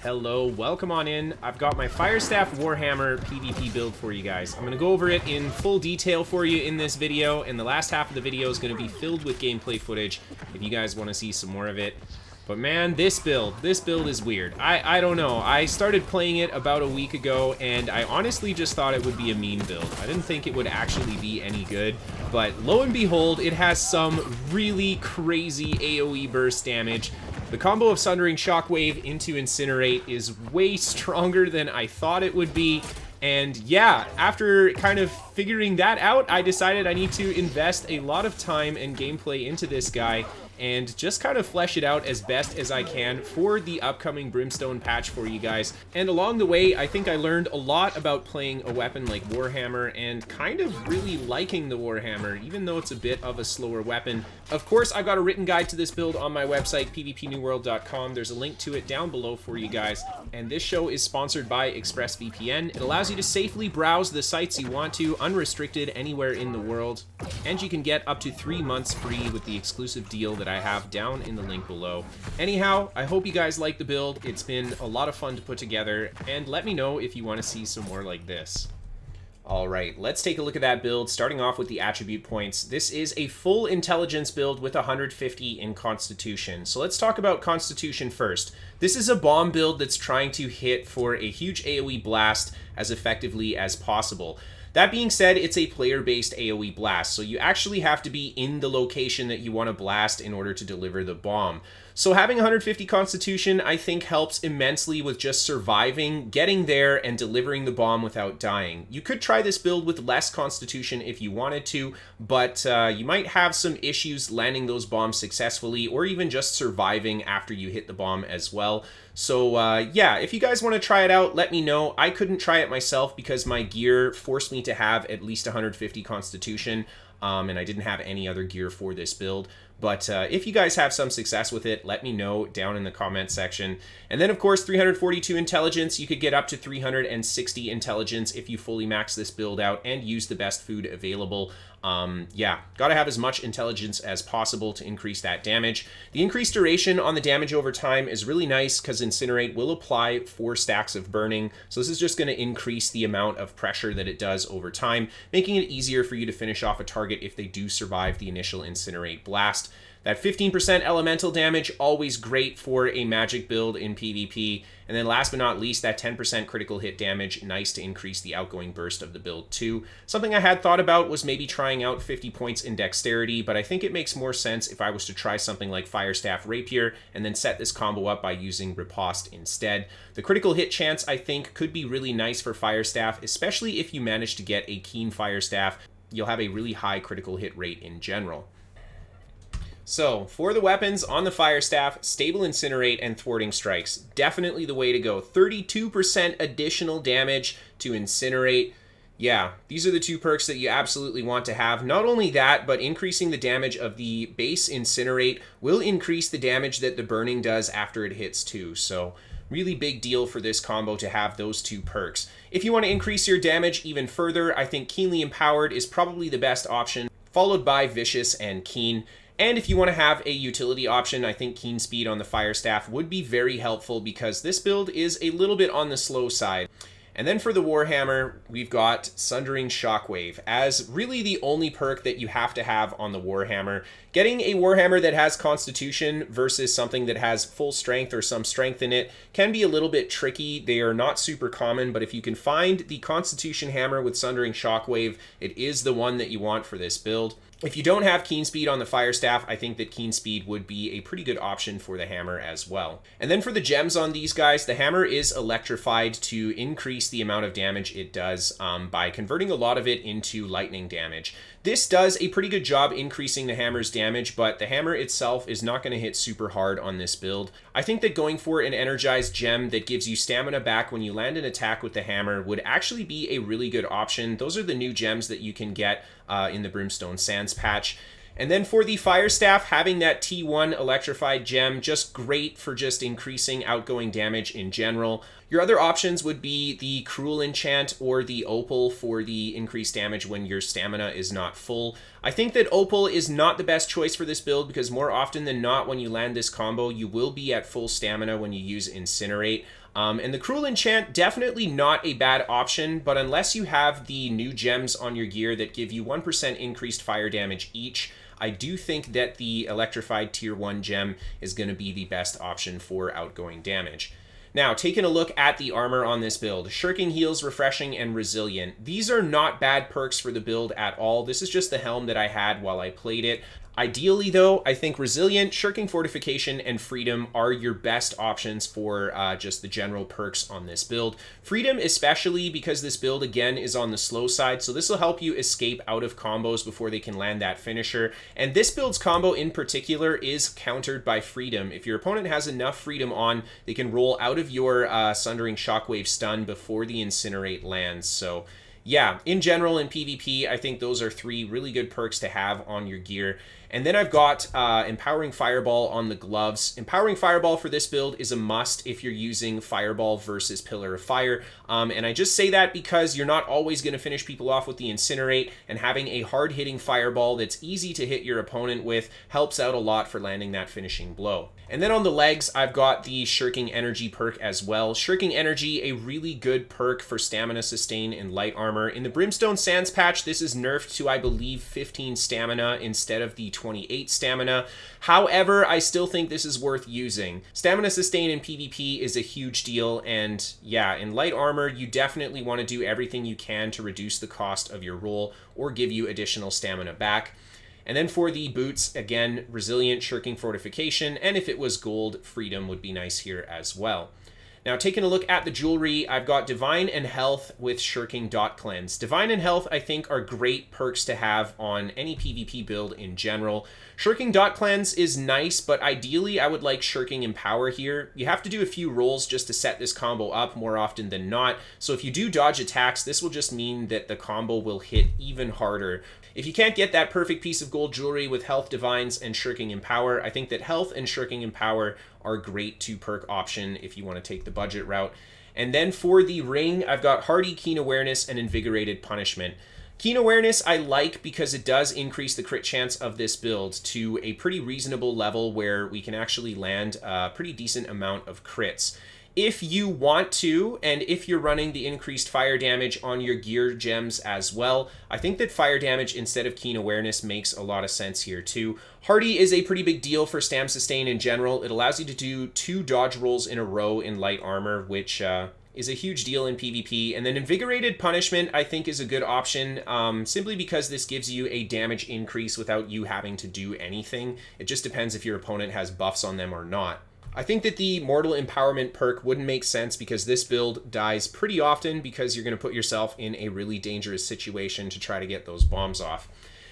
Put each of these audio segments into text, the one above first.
Hello, welcome on in. I've got my Firestaff Warhammer PvP build for you guys. I'm going to go over it in full detail for you in this video, and the last half of the video is going to be filled with gameplay footage if you guys want to see some more of it. But man, this build is weird. I don't know. I started playing it about a week ago, and I honestly just thought it would be a mean build. I didn't think it would actually be any good, but lo and behold, it has some really crazy AoE burst damage. The combo of Sundering Shockwave into Incinerate is way stronger than I thought it would be. And yeah, after kind of figuring that out, I decided I need to invest a lot of time and gameplay into this guy and just kind of flesh it out as best as I can for the upcoming Brimstone patch for you guys. And along the way, I think I learned a lot about playing a weapon like Warhammer and kind of really liking the Warhammer, even though it's a bit of a slower weapon. Of course, I've got a written guide to this build on my website, pvpnewworld.com. There's a link to it down below for you guys. And this show is sponsored by ExpressVPN. It allows you to safely browse the sites you want to, unrestricted anywhere in the world. And you can get up to 3 months free with the exclusive deal that I have down in the link below. Anyhow, I hope you guys like the build. It's been a lot of fun to put together, and let me know if you want to see some more like this. Alright, let's take a look at that build, starting off with the attribute points. This is a full intelligence build with 150 in Constitution. So let's talk about Constitution first. This is a bomb build that's trying to hit for a huge AoE blast as effectively as possible. That being said, it's a player-based AoE blast, so you actually have to be in the location that you want to blast in order to deliver the bomb. So having 150 Constitution, I think, helps immensely with just surviving, getting there, and delivering the bomb without dying. You could try this build with less Constitution if you wanted to, but you might have some issues landing those bombs successfully, or even just surviving after you hit the bomb as well. So yeah, if you guys want to try it out, let me know. I couldn't try it myself because my gear forced me to have at least 150 Constitution, and I didn't have any other gear for this build. But if you guys have some success with it, let me know down in the comment section. And then, of course, 342 intelligence. You could get up to 360 intelligence if you fully max this build out and use the best food available. Yeah, gotta have as much intelligence as possible to increase that damage. The increased duration on the damage over time is really nice because Incinerate will apply 4 stacks of burning. So this is just going to increase the amount of pressure that it does over time, making it easier for you to finish off a target if they do survive the initial Incinerate blast. That 15% elemental damage, always great for a magic build in PvP. And then last but not least, that 10% critical hit damage, nice to increase the outgoing burst of the build too. Something I had thought about was maybe trying out 50 points in dexterity, but I think it makes more sense if I was to try something like Firestaff Rapier and then set this combo up by using Riposte instead. The critical hit chance, I think, could be really nice for Firestaff, especially if you manage to get a Keen Firestaff. You'll have a really high critical hit rate in general. So, for the weapons on the Firestaff, Stable Incinerate and Thwarting Strikes. Definitely the way to go. 32% additional damage to Incinerate. Yeah, these are the 2 perks that you absolutely want to have. Not only that, but increasing the damage of the base Incinerate will increase the damage that the burning does after it hits too. So, really big deal for this combo to have those 2 perks. If you want to increase your damage even further, I think Keenly Empowered is probably the best option, followed by Vicious and Keen. And if you want to have a utility option, I think Keen Speed on the Firestaff would be very helpful because this build is a little bit on the slow side. And then for the Warhammer, we've got Sundering Shockwave as really the only perk that you have to have on the Warhammer. Getting a Warhammer that has Constitution versus something that has full strength or some strength in it can be a little bit tricky. They are not super common, but if you can find the Constitution hammer with Sundering Shockwave, it is the one that you want for this build. If you don't have Keen Speed on the Firestaff, I think that Keen Speed would be a pretty good option for the hammer as well. And then for the gems on these guys, the hammer is electrified to increase the amount of damage it does by converting a lot of it into lightning damage. This does a pretty good job increasing the hammer's damage, but the hammer itself is not going to hit super hard on this build. I think that going for an energized gem that gives you stamina back when you land an attack with the hammer would actually be a really good option. Those are the new gems that you can get in the Brimstone Sands patch. And then for the Firestaff, having that T1 electrified gem, just great for just increasing outgoing damage in general. Your other options would be the Cruel Enchant or the Opal for the increased damage when your stamina is not full. I think that Opal is not the best choice for this build because more often than not when you land this combo, you will be at full stamina when you use Incinerate. And the Cruel Enchant, definitely not a bad option, but unless you have the new gems on your gear that give you 1% increased fire damage each, I do think that the Electrified Tier 1 gem is going to be the best option for outgoing damage. Now, taking a look at the armor on this build, Shirking Heals, Refreshing, and Resilient. These are not bad perks for the build at all. This is just the helm that I had while I played it. Ideally, though, I think Resilient, Shirking Fortification, and Freedom are your best options for just the general perks on this build. Freedom especially because this build, again, is on the slow side, so this will help you escape out of combos before they can land that finisher. And this build's combo in particular is countered by Freedom. If your opponent has enough Freedom on, they can roll out of your Sundering Shockwave stun before the Incinerate lands. So yeah, in general, in PvP, I think those are 3 really good perks to have on your gear. And then I've got Empowering Fireball on the gloves. Empowering Fireball for this build is a must if you're using Fireball versus Pillar of Fire. And I just say that because you're not always going to finish people off with the Incinerate, and having a hard-hitting Fireball that's easy to hit your opponent with helps out a lot for landing that finishing blow. And then on the legs, I've got the Shirking Energy perk as well. Shirking Energy, a really good perk for stamina sustain in light armor. In the Brimstone Sands patch, this is nerfed to, I believe, 15 stamina instead of the 28 stamina. However, I still think this is worth using. Stamina sustain in PvP is a huge deal, and yeah, in light armor, you definitely want to do everything you can to reduce the cost of your roll or give you additional stamina back. And then for the boots, again, Resilient, Shirking Fortification, and if it was gold, Freedom would be nice here as well. Now, taking a look at the jewelry, I've got Divine and Health with Shirking Dot Cleanse. Divine and Health, I think, are great perks to have on any PvP build in general. Shirking Dot Cleanse is nice, but ideally I would like Shirking Empower here. You have to do a few rolls just to set this combo up more often than not, so if you do dodge attacks, this will just mean that the combo will hit even harder. If you can't get that perfect piece of gold jewelry with Health Divines and Shirking Empower, I think that Health and Shirking Empower are great 2-perk option if you want to take the budget route. And then for the ring, I've got Hardy, Keen Awareness, and Invigorated Punishment. Keen Awareness I like because it does increase the crit chance of this build to a pretty reasonable level where we can actually land a pretty decent amount of crits. If you want to, and if you're running the increased fire damage on your gear gems as well, I think that fire damage instead of Keen Awareness makes a lot of sense here too. Hardy is a pretty big deal for stam sustain in general. It allows you to do 2 dodge rolls in a row in light armor, which is a huge deal in PvP. And then Invigorated Punishment, I think, is a good option, simply because this gives you a damage increase without you having to do anything. It just depends if your opponent has buffs on them or not. I think that the Mortal Empowerment perk wouldn't make sense because this build dies pretty often because you're going to put yourself in a really dangerous situation to try to get those bombs off.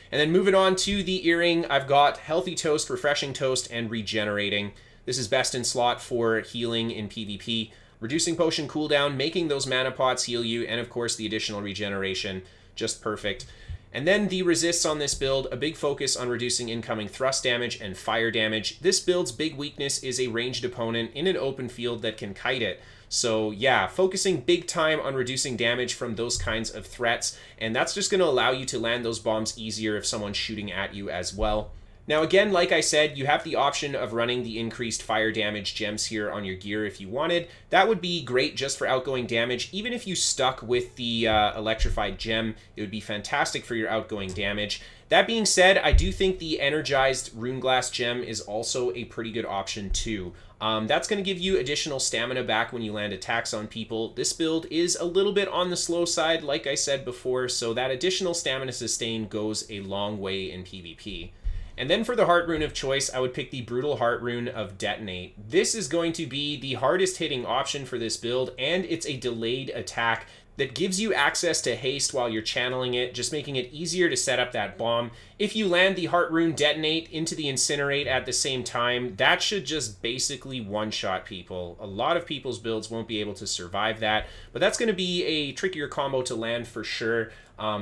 And then moving on to the earring, I've got Healthy Toast, Refreshing Toast, and Regenerating. This is best in slot for healing in PvP, reducing potion cooldown, making those mana pots heal you, and of course the additional regeneration, just perfect. And then the resists on this build, a big focus on reducing incoming thrust damage and fire damage. This build's big weakness is a ranged opponent in an open field that can kite it. So yeah, focusing big time on reducing damage from those kinds of threats, and that's just going to allow you to land those bombs easier if someone's shooting at you as well. Now again, like I said, you have the option of running the increased fire damage gems here on your gear if you wanted. That would be great just for outgoing damage. Even if you stuck with the electrified gem, it would be fantastic for your outgoing damage. That being said, I do think the energized rune glass gem is also a pretty good option too. That's going to give you additional stamina back when you land attacks on people. This build is a little bit on the slow side, like I said before, so that additional stamina sustain goes a long way in PvP. And then for the heart rune of choice, I would pick the Brutal Heart Rune of Detonate. This is going to be the hardest hitting option for this build, and it's a delayed attack that gives you access to haste while you're channeling it, just making it easier to set up that bomb. If you land the Heart Rune Detonate into the Incinerate at the same time, that should just basically one-shot people. A lot of people's builds won't be able to survive that, but that's going to be a trickier combo to land for sure.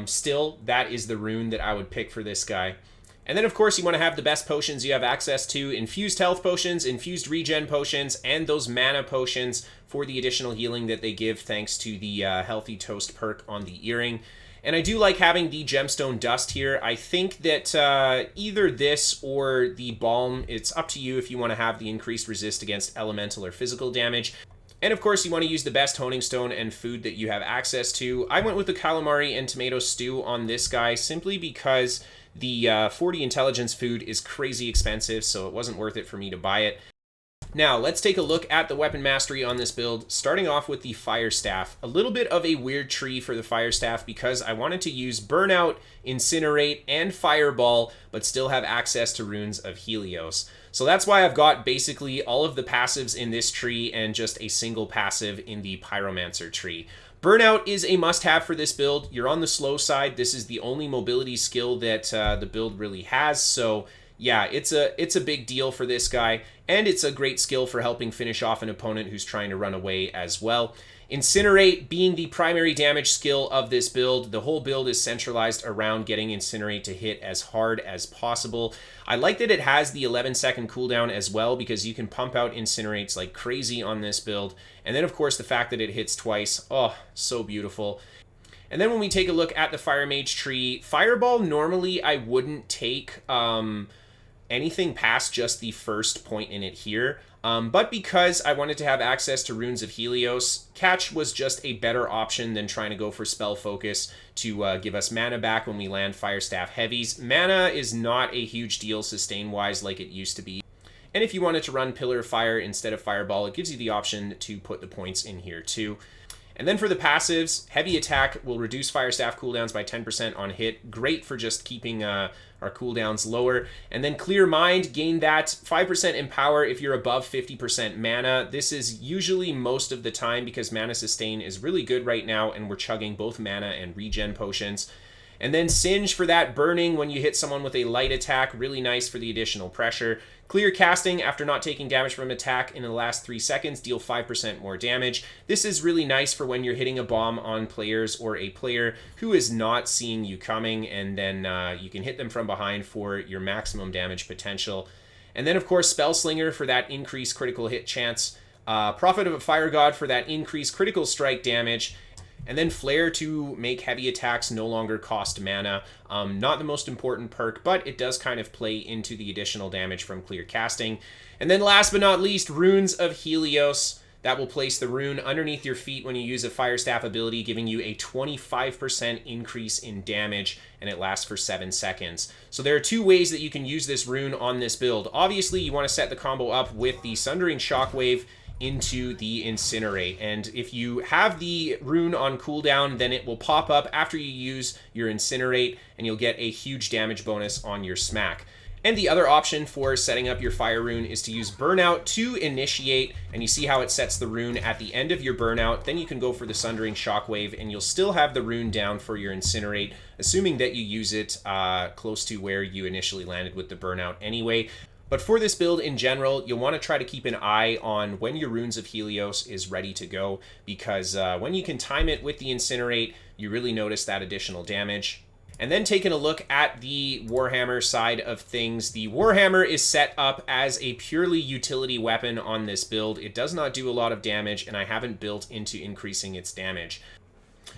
Still, that is the rune that I would pick for this guy. And then, of course, you want to have the best potions you have access to. Infused health potions, infused regen potions, and those mana potions for the additional healing that they give thanks to the Healthy Toast perk on the earring. And I do like having the gemstone dust here. I think that either this or the balm, it's up to you if you want to have the increased resist against elemental or physical damage. And of course, you want to use the best honing stone and food that you have access to. I went with the calamari and tomato stew on this guy simply because the 40 intelligence food is crazy expensive, so it wasn't worth it for me to buy it. Now, let's take a look at the weapon mastery on this build, starting off with the Fire Staff. A little bit of a weird tree for the Fire Staff because I wanted to use Burnout, Incinerate, and Fireball, but still have access to Runes of Helios. So that's why I've got basically all of the passives in this tree and just a single passive in the Pyromancer tree. Burnout is a must-have for this build. You're on the slow side. This is the only mobility skill that the build really has, so yeah, it's a big deal for this guy, and it's a great skill for helping finish off an opponent who's trying to run away as well. Incinerate being the primary damage skill of this build. The whole build is centralized around getting Incinerate to hit as hard as possible. I like that it has the 11-second cooldown as well because you can pump out Incinerates like crazy on this build. And then, of course, the fact that it hits twice. Oh, so beautiful. And then when we take a look at the Fire Mage tree, Fireball normally I wouldn't take anything past just the first point in it here. But because I wanted to have access to Runes of Helios, Catch was just a better option than trying to go for Spell Focus to give us mana back when we land Fire Staff heavies. Mana is not a huge deal sustain-wise like it used to be. And if you wanted to run Pillar of Fire instead of Fireball, it gives you the option to put the points in here too. And then for the passives, Heavy Attack will reduce Fire Staff cooldowns by 10% on hit. Great for just keeping our cooldowns lower. And then Clear Mind, gain that 5% in power if you're above 50% mana. This is usually most of the time because Mana Sustain is really good right now, and we're chugging both mana and regen potions. And then Singe for that burning when you hit someone with a light attack, really nice for the additional pressure. Clear Casting, after not taking damage from attack in the last 3 seconds, deal 5% more damage. This is really nice for when you're hitting a bomb on players or a player who is not seeing you coming, and then you can hit them from behind for your maximum damage potential. And then, of course, Spellslinger for that increased critical hit chance. Prophet of a Fire God for that increased critical strike damage. And then Flare to make heavy attacks no longer cost mana. Not the most important perk, but it does kind of play into the additional damage from Clear Casting. And then last but not least, Runes of Helios. That will place the rune underneath your feet when you use a Fire Staff ability, giving you a 25% increase in damage, and it lasts for 7 seconds. So there are 2 ways that you can use this rune on this build. Obviously, you want to set the combo up with the Sundering Shockwave into the Incinerate, and if you have the rune on cooldown, then it will pop up after you use your Incinerate, and you'll get a huge damage bonus on your smack. And the other option for setting up your fire rune is to use Burnout to initiate, and you see how it sets the rune at the end of your Burnout. Then you can go for the Sundering Shockwave, and you'll still have the rune down for your Incinerate, assuming that you use it close to where you initially landed with the Burnout anyway. But for this build in general, you'll want to try to keep an eye on when your Runes of Helios is ready to go, because when you can time it with the Incinerate, you really notice that additional damage. And then taking a look at the Warhammer side of things, the Warhammer is set up as a purely utility weapon on this build. It does not do a lot of damage, and I haven't built into increasing its damage.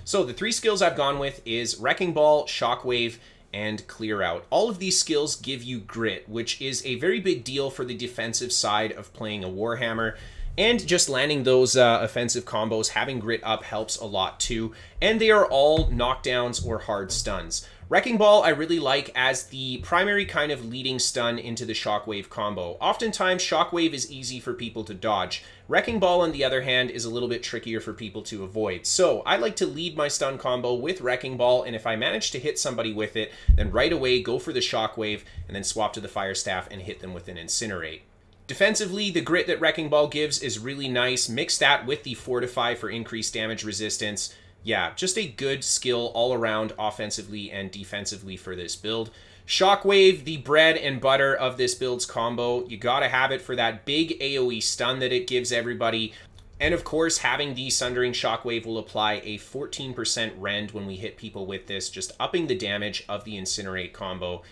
So the 3 skills I've gone with is Wrecking Ball, Shockwave, and Clear Out. All of these skills give you grit, which is a very big deal for the defensive side of playing a Warhammer. And just landing those offensive combos, having grit up helps a lot too. And they are all knockdowns or hard stuns. Wrecking Ball I really like as the primary kind of leading stun into the Shockwave combo. Oftentimes Shockwave is easy for people to dodge. Wrecking Ball on the other hand is a little bit trickier for people to avoid. So I like to lead my stun combo with Wrecking Ball, and if I manage to hit somebody with it, then right away go for the Shockwave and then swap to the Fire Staff and hit them with an Incinerate. Defensively, the grit that Wrecking Ball gives is really nice. Mix that with the Fortify for increased damage resistance. Yeah, just a good skill all around offensively and defensively for this build. Shockwave, the bread and butter of this build's combo. You gotta have it for that big AoE stun that it gives everybody. And of course, having the Sundering Shockwave will apply a 14% rend when we hit people with this, just upping the damage of the Incinerate combo.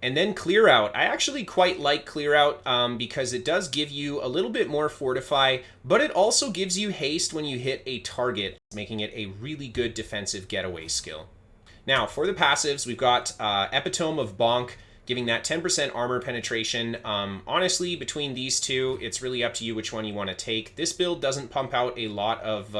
And then Clear Out. I actually quite like Clear Out because it does give you a little bit more Fortify, but it also gives you haste when you hit a target, making it a really good defensive getaway skill. Now, for the passives, we've got Epitome of Bonk, giving that 10% armor penetration. Honestly, between these two, it's really up to you which one you want to take. This build doesn't pump out a lot of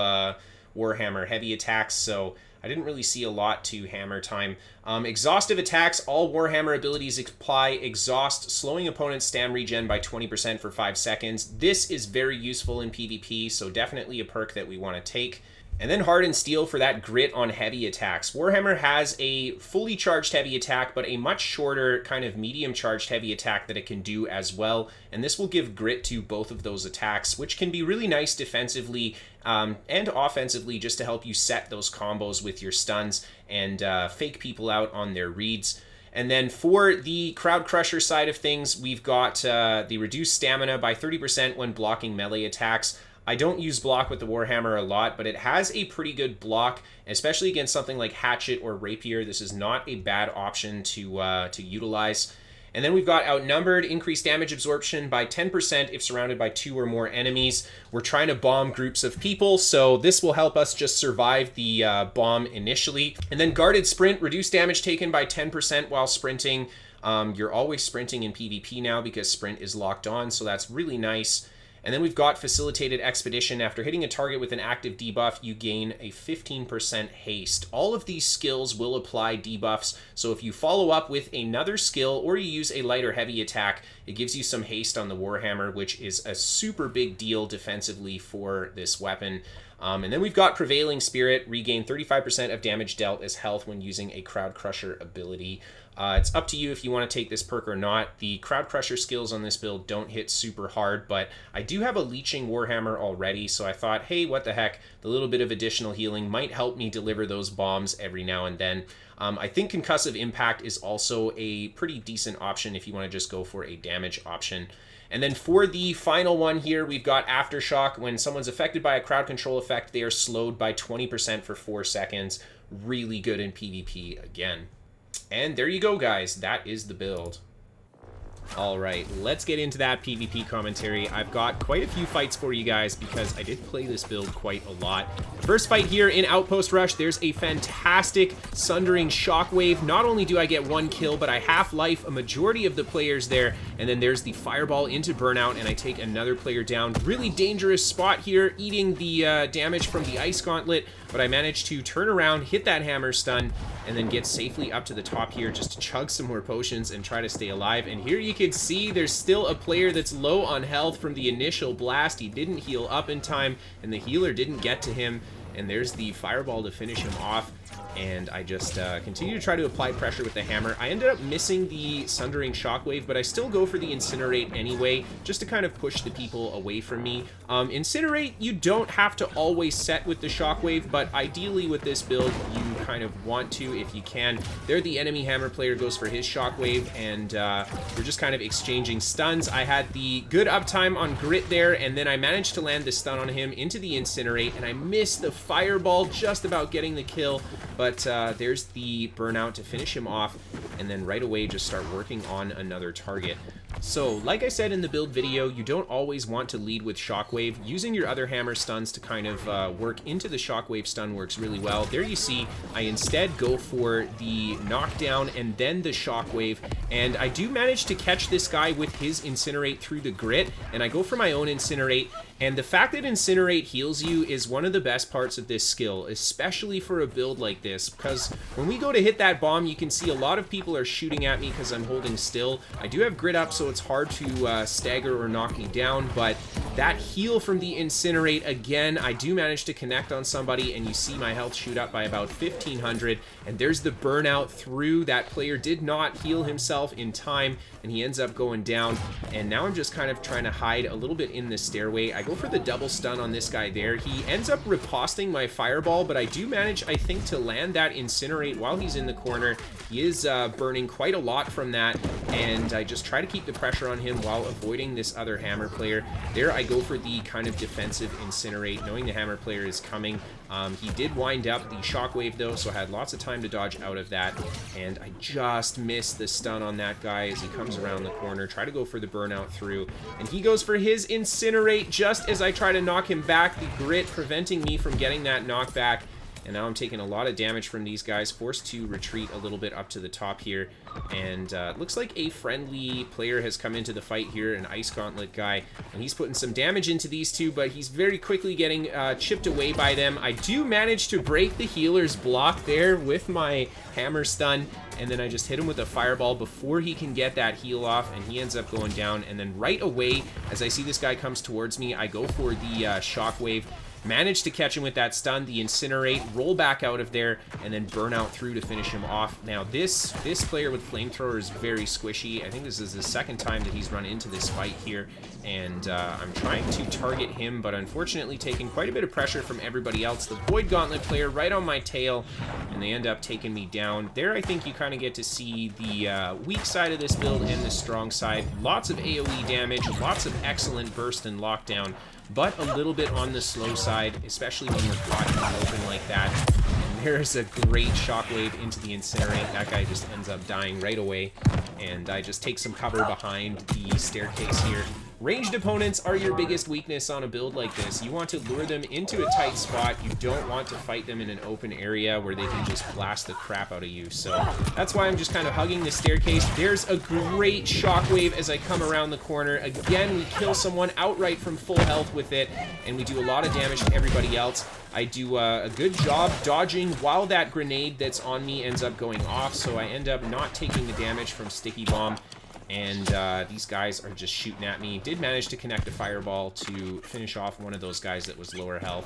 Warhammer heavy attacks, so I didn't really see a lot to hammer time. Exhaustive attacks, all Warhammer abilities apply exhaust, slowing opponent's stam regen by 20% for 5 seconds. This is very useful in PvP, so definitely a perk that we want to take. And then Hardened Steel for that grit on heavy attacks. Warhammer has a fully charged heavy attack, but a much shorter kind of medium charged heavy attack that it can do as well. And this will give grit to both of those attacks, which can be really nice defensively and offensively, just to help you set those combos with your stuns and fake people out on their reads. And then for the Crowd Crusher side of things, we've got the reduced stamina by 30% when blocking melee attacks. I don't use block with the Warhammer a lot, but it has a pretty good block, especially against something like Hatchet or Rapier. This is not a bad option to utilize. And then we've got Outnumbered, increased damage absorption by 10% if surrounded by 2 or more enemies. We're trying to bomb groups of people, so this will help us just survive the bomb initially. And then Guarded Sprint, reduced damage taken by 10% while sprinting. You're always sprinting in PvP now because Sprint is locked on, so that's really nice. And then we've got Facilitated Expedition. After hitting a target with an active debuff, you gain a 15% haste. All of these skills will apply debuffs, so if you follow up with another skill or you use a light or heavy attack, it gives you some haste on the Warhammer, which is a super big deal defensively for this weapon. And then we've got Prevailing Spirit, regain 35% of damage dealt as health when using a Crowd Crusher ability. It's up to you if you want to take this perk or not. The Crowd Crusher skills on this build don't hit super hard, but I do have a Leeching Warhammer already, so I thought, hey, what the heck, the little bit of additional healing might help me deliver those bombs every now and then. I think Concussive Impact is also a pretty decent option if you want to just go for a damage option. And then for the final one here, we've got Aftershock. When someone's affected by a crowd control effect, they are slowed by 20% for 4 seconds. Really good in PvP again. And there you go, guys. That is the build. All right, let's get into that PvP commentary. I've got quite a few fights for you guys because I did play this build quite a lot. The first fight here in Outpost Rush, there's a fantastic Sundering Shockwave. Not only do I get 1 kill, but I half-life a majority of the players there. And then there's the Fireball into Burnout, and I take another player down. Really dangerous spot here, eating the damage from the Ice Gauntlet, but I managed to turn around, hit that Hammer Stun, and then get safely up to the top here just to chug some more potions and try to stay alive. And here you can see there's still a player that's low on health from the initial blast. He didn't heal up in time, and the healer didn't get to him. And there's the Fireball to finish him off. And I just continue to try to apply pressure with the hammer. I ended up missing the Sundering Shockwave, but I still go for the Incinerate anyway, just to kind of push the people away from me. Incinerate, you don't have to always set with the Shockwave, but ideally with this build, you kind of want to if you can. There, the enemy hammer player goes for his Shockwave, and we're just kind of exchanging stuns. I had the good uptime on Grit there, and then I managed to land the stun on him into the Incinerate, and I missed the Fireball, just about getting the kill. But there's the Burnout to finish him off, and then right away just start working on another target. So, like I said in the build video, you don't always want to lead with Shockwave. Using your other hammer stuns to kind of work into the Shockwave stun works really well. There you see, I instead go for the knockdown and then the Shockwave, and I do manage to catch this guy with his Incinerate through the Grit, and I go for my own Incinerate. And the fact that Incinerate heals you is one of the best parts of this skill, especially for a build like this, because when we go to hit that bomb, you can see a lot of people are shooting at me because I'm holding still. I do have Grit up, so it's hard to stagger or knock me down, but that heal from the Incinerate, again, I do manage to connect on somebody, and you see my health shoot up by about 1,500, and there's the Burnout through. That player did not heal himself in time, and he ends up going down, and now I'm just kind of trying to hide a little bit in the stairway. I go for the double stun on this guy there. He ends up riposting my Fireball, but I do manage, I think, to land that Incinerate while he's in the corner. He is burning quite a lot from that, and I just try to keep the pressure on him while avoiding this other hammer player. There I go for the kind of defensive Incinerate, knowing the hammer player is coming. He did wind up the Shockwave though, so I had lots of time to dodge out of that, and I just missed the stun on that guy as he comes around the corner. Try to go for the Burnout through, and he goes for his Incinerate just as I try to knock him back. The Grit preventing me from getting that knockback, and now I'm taking a lot of damage from these guys, forced to retreat a little bit up to the top here, and it looks like a friendly player has come into the fight here, an Ice Gauntlet guy, and he's putting some damage into these two, but he's very quickly getting chipped away by them. I do manage to break the healer's block there with my hammer stun, and then I just hit him with a fireball before he can get that heal off, and he ends up going down. And then right away, as I see this guy comes towards me, I go for the Shockwave, manage to catch him with that stun, the Incinerate, roll back out of there, and then burn out through to finish him off. Now this player with Flamethrower is very squishy. I think this is the second time that he's run into this fight here, and I'm trying to target him, but unfortunately taking quite a bit of pressure from everybody else. The Void Gauntlet player right on my tail, and they end up taking me down. There I think you kind of get to see the weak side of this build and the strong side. Lots of AoE damage, lots of excellent burst and lockdown, but a little bit on the slow side, especially when you're caught in the open like that. And there's a great Shockwave into the Incinerate. That guy just ends up dying right away, and I just take some cover behind the staircase here. Ranged opponents are your biggest weakness on a build like this. You want to lure them into a tight spot. You don't want to fight them in an open area where they can just blast the crap out of you. So that's why I'm just kind of hugging the staircase. There's a great Shockwave as I come around the corner. Again, we kill someone outright from full health with it, and we do a lot of damage to everybody else. I do a good job dodging while that grenade that's on me ends up going off, so I end up not taking the damage from Sticky Bomb. And these guys are just shooting at me. Did manage to connect a fireball to finish off one of those guys that was lower health.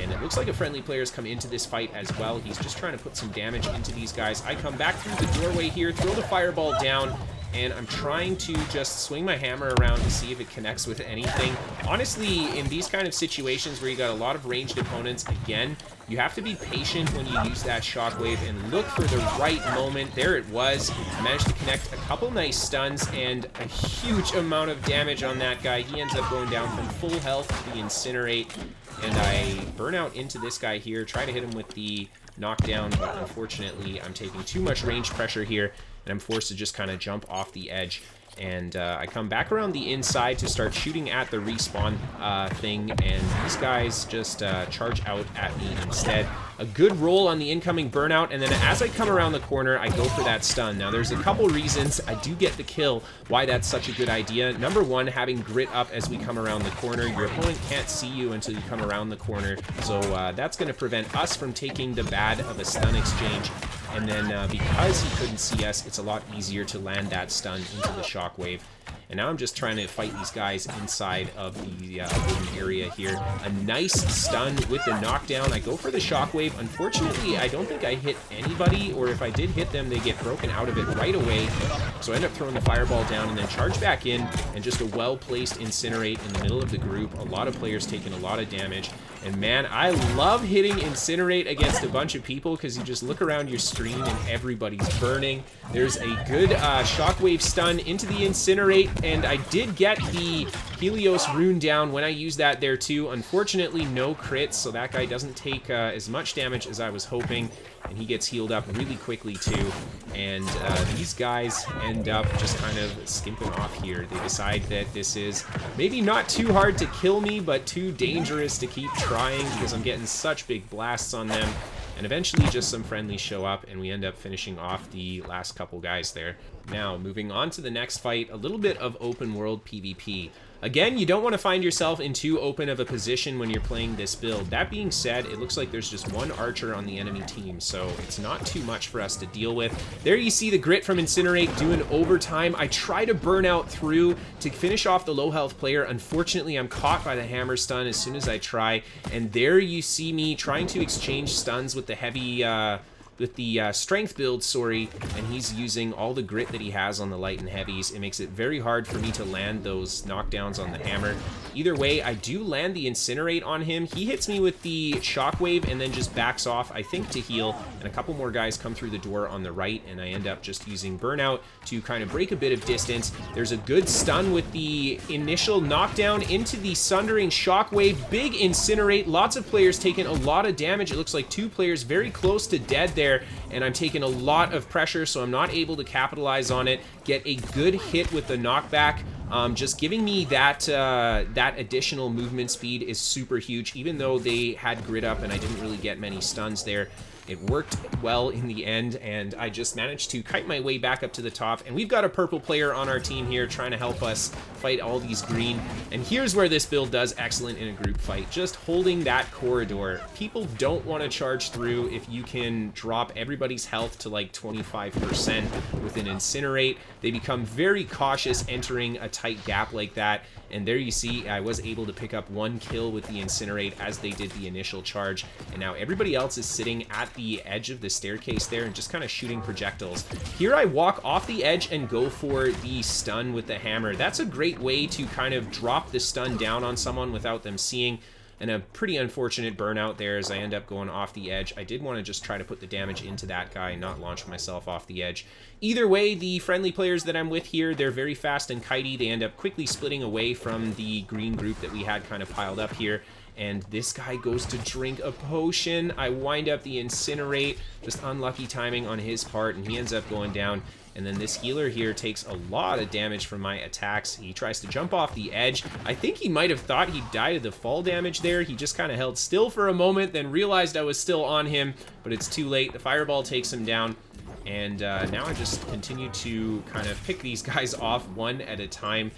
And it looks like a friendly player's come into this fight as well. He's just trying to put some damage into these guys. I come back through the doorway here, throw the fireball down, and I'm trying to just swing my hammer around to see if it connects with anything. Honestly, in these kind of situations where you got a lot of ranged opponents, again, you have to be patient when you use that Shockwave and look for the right moment. There it was. I managed to connect a couple nice stuns and a huge amount of damage on that guy. He ends up going down from full health to the Incinerate, and I burn out into this guy here, try to hit him with the knockdown, but unfortunately I'm taking too much range pressure here, and I'm forced to just kind of jump off the edge. And I come back around the inside to start shooting at the respawn thing, and these guys just charge out at me instead. A good roll on the incoming burnout, and then as I come around the corner, I go for that stun. Now, there's a couple reasons I do get the kill, why that's such a good idea. Number one, having grit up as we come around the corner. Your opponent can't see you until you come around the corner, so that's going to prevent us from taking the bad of a stun exchange. And then because he couldn't see us, it's a lot easier to land that stun into the Shockwave. And now I'm just trying to fight these guys inside of the wooden area here. A nice stun with the knockdown. I go for the Shockwave. Unfortunately, I don't think I hit anybody, or if I did hit them, they get broken out of it right away. So I end up throwing the fireball down and then charge back in, and just a well-placed Incinerate in the middle of the group. A lot of players taking a lot of damage. And man, I love hitting Incinerate against a bunch of people because you just look around your screen and everybody's burning. There's a good Shockwave stun into the Incinerate, and I did get the Helios rune down when I used that there too. Unfortunately, no crits, so that guy doesn't take as much damage as I was hoping, and he gets healed up really quickly too. And these guys end up just kind of skimping off here. They decide that this is maybe not too hard to kill me, but too dangerous to keep trying because I'm getting such big blasts on them. And eventually just some friendlies show up, and we end up finishing off the last couple guys there. Now, moving on to the next fight, a little bit of open world PvP. Again, you don't want to find yourself in too open of a position when you're playing this build. That being said, it looks like there's just one archer on the enemy team, so it's not too much for us to deal with. There you see the grit from Incinerate doing overtime. I try to burn out through to finish off the low health player. Unfortunately, I'm caught by the hammer stun as soon as I try, and there you see me trying to exchange stuns with the heavy strength build, and he's using all the grit that he has on the light and heavies. It makes it very hard for me to land those knockdowns on the hammer. Either way, I do land the Incinerate on him. He hits me with the Shockwave and then just backs off, I think, to heal, and a couple more guys come through the door on the right, and I end up just using Burnout to kind of break a bit of distance. There's a good stun with the initial knockdown into the Sundering Shockwave. Big Incinerate, lots of players taking a lot of damage. It looks like 2 players very close to dead there, and I'm taking a lot of pressure, so I'm not able to capitalize on it. Get a good hit with the knockback. Just giving me that that additional movement speed is super huge. Even though they had grid up and I didn't really get many stuns there, it worked well in the end, and I just managed to kite my way back up to the top. And we've got a purple player on our team here trying to help us fight all these green. And here's where this build does excellent in a group fight. Just holding that corridor. People don't want to charge through if you can drop everybody's health to like 25% with an Incinerate. They become very cautious entering a tight gap like that. And there you see, I was able to pick up 1 kill with the Incinerate as they did the initial charge. And now everybody else is sitting at the edge of the staircase there and just kind of shooting projectiles. Here I walk off the edge and go for the stun with the hammer. That's a great way to kind of drop the stun down on someone without them seeing. And a pretty unfortunate burnout there as I end up going off the edge. I did want to just try to put the damage into that guy and not launch myself off the edge. Either way, the friendly players that I'm with here, they're very fast and kitey. They end up quickly splitting away from the green group that we had kind of piled up here. And this guy goes to drink a potion. I wind up the Incinerate. Just unlucky timing on his part, and he ends up going down. And then this healer here takes a lot of damage from my attacks. He tries to jump off the edge. I think he might have thought he died of the fall damage there. He just kind of held still for a moment, then realized I was still on him, but it's too late. The fireball takes him down. And now I just continue to kind of pick these guys off one at a time.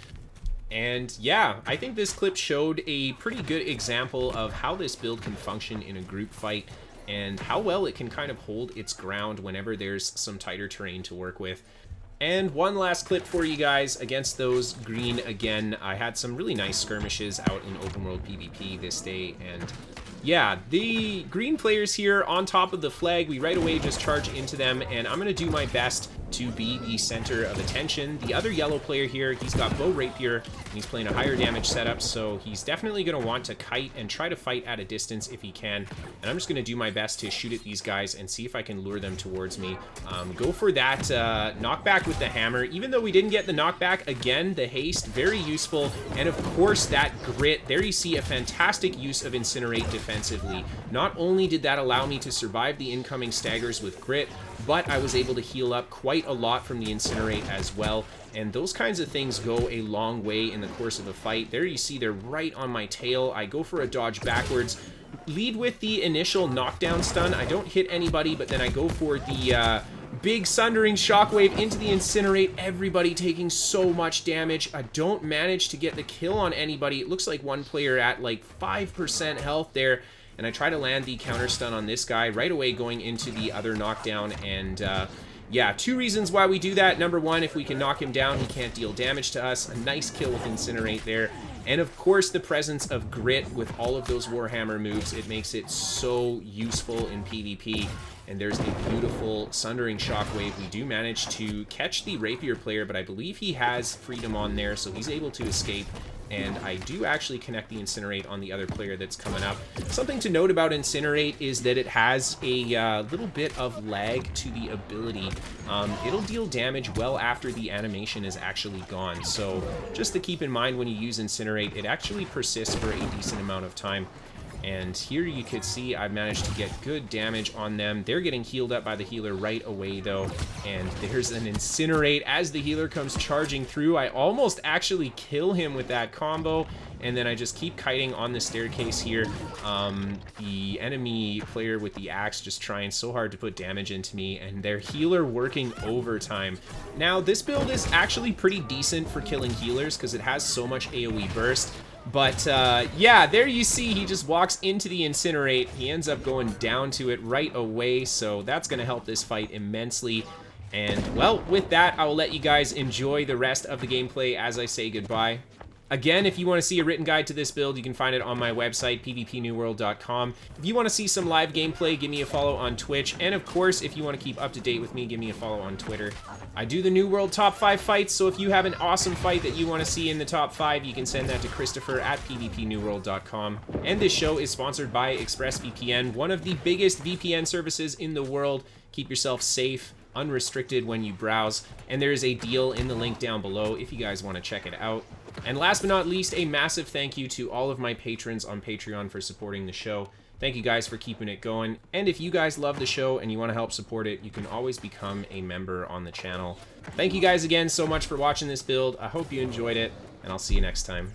And yeah, I think this clip showed a pretty good example of how this build can function in a group fight and how well it can kind of hold its ground whenever there's some tighter terrain to work with. And one last clip for you guys against those green again. I had some really nice skirmishes out in open world PvP this day, and yeah, the green players here on top of the flag, we right away just charge into them, and I'm going to do my best to be the center of attention. The other yellow player here, he's got bow rapier, and he's playing a higher damage setup, so he's definitely going to want to kite and try to fight at a distance if he can. And I'm just going to do my best to shoot at these guys and see if I can lure them towards me. Go for that knockback with the hammer. Even though we didn't get the knockback, again, the haste, very useful. And of course, that grit. There you see a fantastic use of Incinerate defensively. Not only did that allow me to survive the incoming staggers with grit, but I was able to heal up quite a lot from the Incinerate as well. And those kinds of things go a long way in the course of a fight. There you see they're right on my tail. I go for a dodge backwards, lead with the initial knockdown stun. I don't hit anybody, but then I go for the big sundering shockwave into the Incinerate. Everybody taking so much damage. I don't manage to get the kill on anybody. It looks like one player at like 5% health there. And I try to land the counter stun on this guy right away going into the other knockdown. And yeah, 2 reasons why we do that. Number 1, if we can knock him down, he can't deal damage to us. A nice kill with Incinerate there. And of course, the presence of grit with all of those Warhammer moves, it makes it so useful in PvP. And there's a beautiful Sundering Shockwave. We do manage to catch the Rapier player, but I believe he has Freedom on there, so he's able to escape. And I do actually connect the Incinerate on the other player that's coming up. Something to note about Incinerate is that it has a little bit of lag to the ability. It'll deal damage well after the animation is actually gone. So just to keep in mind when you use Incinerate, it actually persists for a decent amount of time. And here you could see I've managed to get good damage on them. They're getting healed up by the healer right away, though. And there's an Incinerate as the healer comes charging through. I almost actually kill him with that combo. And then I just keep kiting on the staircase here. The enemy player with the axe just trying so hard to put damage into me. And their healer working overtime. Now, this build is actually pretty decent for killing healers because it has so much AoE burst. But yeah, there you see he just walks into the Incinerate. He ends up going down to it right away, so that's going to help this fight immensely. And well, with that, I will let you guys enjoy the rest of the gameplay as I say goodbye. Again, if you want to see a written guide to this build, you can find it on my website, pvpnewworld.com. If you want to see some live gameplay, give me a follow on Twitch. And of course, if you want to keep up to date with me, give me a follow on Twitter. I do the New World Top 5 fights, so if you have an awesome fight that you want to see in the top 5, you can send that to Kristofer at pvpnewworld.com. And this show is sponsored by ExpressVPN, one of the biggest VPN services in the world. Keep yourself safe, unrestricted when you browse. And there is a deal in the link down below if you guys want to check it out. And last but not least, a massive thank you to all of my patrons on Patreon for supporting the show. Thank you guys for keeping it going. And if you guys love the show and you want to help support it, you can always become a member on the channel. Thank you guys again so much for watching this build. I hope you enjoyed it, and I'll see you next time.